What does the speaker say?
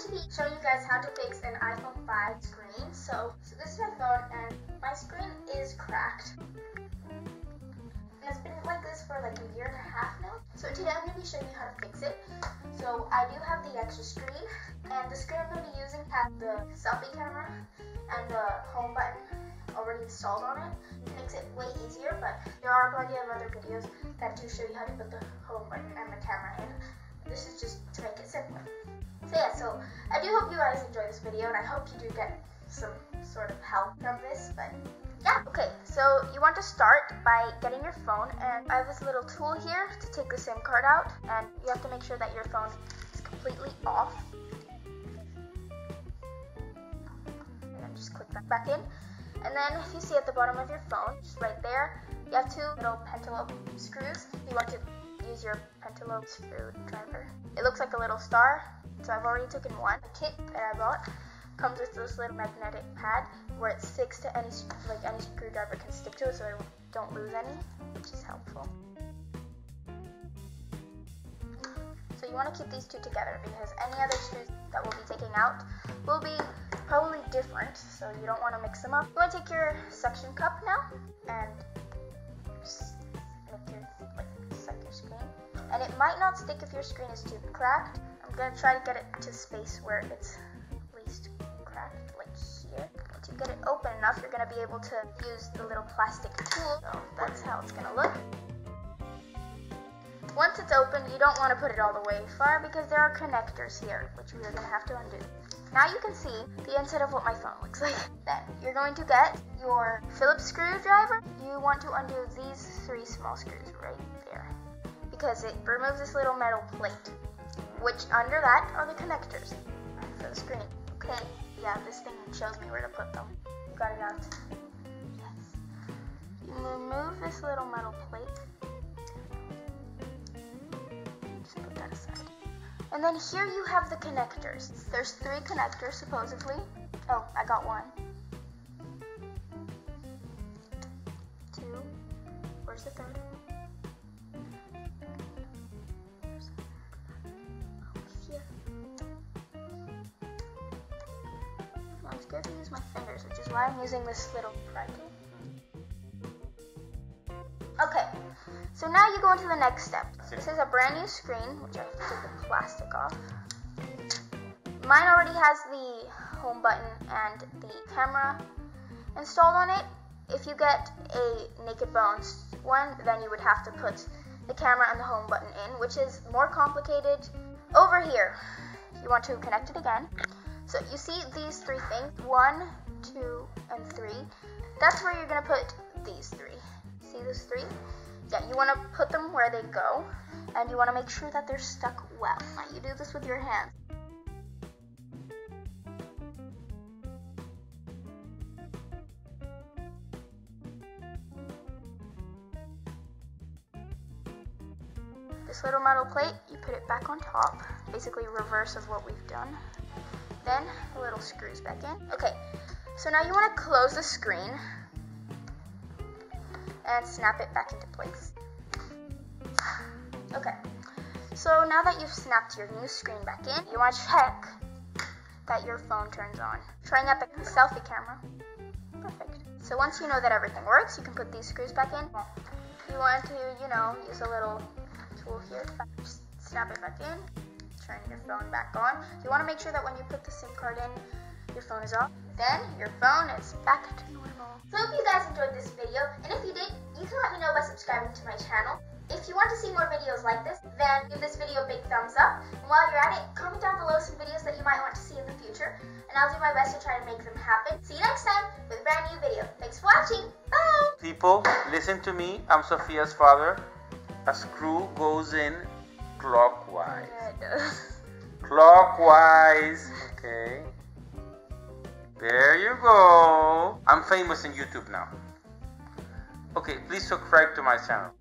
to be showing you guys how to fix an iPhone 5 screen. So this is my phone and my screen is cracked. And it's been like this for like a year and a half now. So today I'm going to be showing you how to fix it. So I do have the extra screen, and the screen I'm going to be using has the selfie camera and the home button already installed on it. It makes it way easier, but there are plenty of other videos that do show you how to put the home button and the camera in. This is just to make it simpler. So yeah, so I do hope you guys enjoy this video, and I hope you do get some sort of help from this, but yeah. Okay, so you want to start by getting your phone, and I have this little tool here to take the SIM card out, and you have to make sure that your phone is completely off. And then just click that back in. And then if you see at the bottom of your phone, just right there, you have two little pentalobe screws. You want to use your pentalobe screwdriver. It looks like a little star, so I've already taken one. The kit that I bought comes with this little magnetic pad where it sticks to any screwdriver can stick to it, so I don't lose any, which is helpful. So you want to keep these two together because any other screws that we'll be taking out will be probably different, so you don't want to mix them up. You want to take your suction cup now and just suck your screen. And it might not stick if your screen is too cracked. I'm going to try to get it to space where it's least cracked, like here. To get it open enough, you're going to be able to use the little plastic tool. So that's how it's going to look. Once it's open, you don't want to put it all the way far because there are connectors here, which we are going to have to undo. Now you can see the inside of what my phone looks like. Then you're going to get your Phillips screwdriver. You want to undo these three small screws right there because it removes this little metal plate, which under that are the connectors for the screen. Okay, yeah, this thing shows me where to put them. You got it out. Yes. You remove this little metal plate. Just put that aside. And then here you have the connectors. There's three connectors supposedly. Oh, I got one. Two. Where's the third? Oh, here. I'm scared to use my fingers, which is why I'm using this little pry tool. Okay, so now you go into the next step. This is a brand new screen, which I have to take the plastic off. Mine already has the home button and the camera installed on it. If you get a naked bones one, then you would have to put the camera and the home button in, which is more complicated. Over here, you want to connect it again. So you see these three things, 1, 2, and 3. That's where you're gonna put these three. See those three? Yeah, you want to put them where they go, and you want to make sure that they're stuck well. Now, you do this with your hands. This little metal plate, you put it back on top, basically reverse of what we've done. Then, the little screws back in. Okay, so now you want to close the screen and snap it back into place. Okay, so now that you've snapped your new screen back in, you want to check that your phone turns on. Trying out the selfie camera. Perfect. So once you know that everything works, you can put these screws back in. You want to, use a little tool here. Just snap it back in, turn your phone back on. You want to make sure that when you put the SIM card in, your phone is off. Then your phone is back to normal. So I hope you guys enjoyed this video, and if you did, you can let me know by subscribing to my channel. If you want to see more videos like this, then give this video a big thumbs up. And while you're at it, comment down below some videos that you might want to see in the future, and I'll do my best to try to make them happen. See you next time with a brand new video. Thanks for watching. Bye! People, listen to me. I'm Sophia's father. A screw goes in clockwise. Yeah, it does. Clockwise. Okay. There you go. I'm famous on YouTube now. Okay, please subscribe to my channel.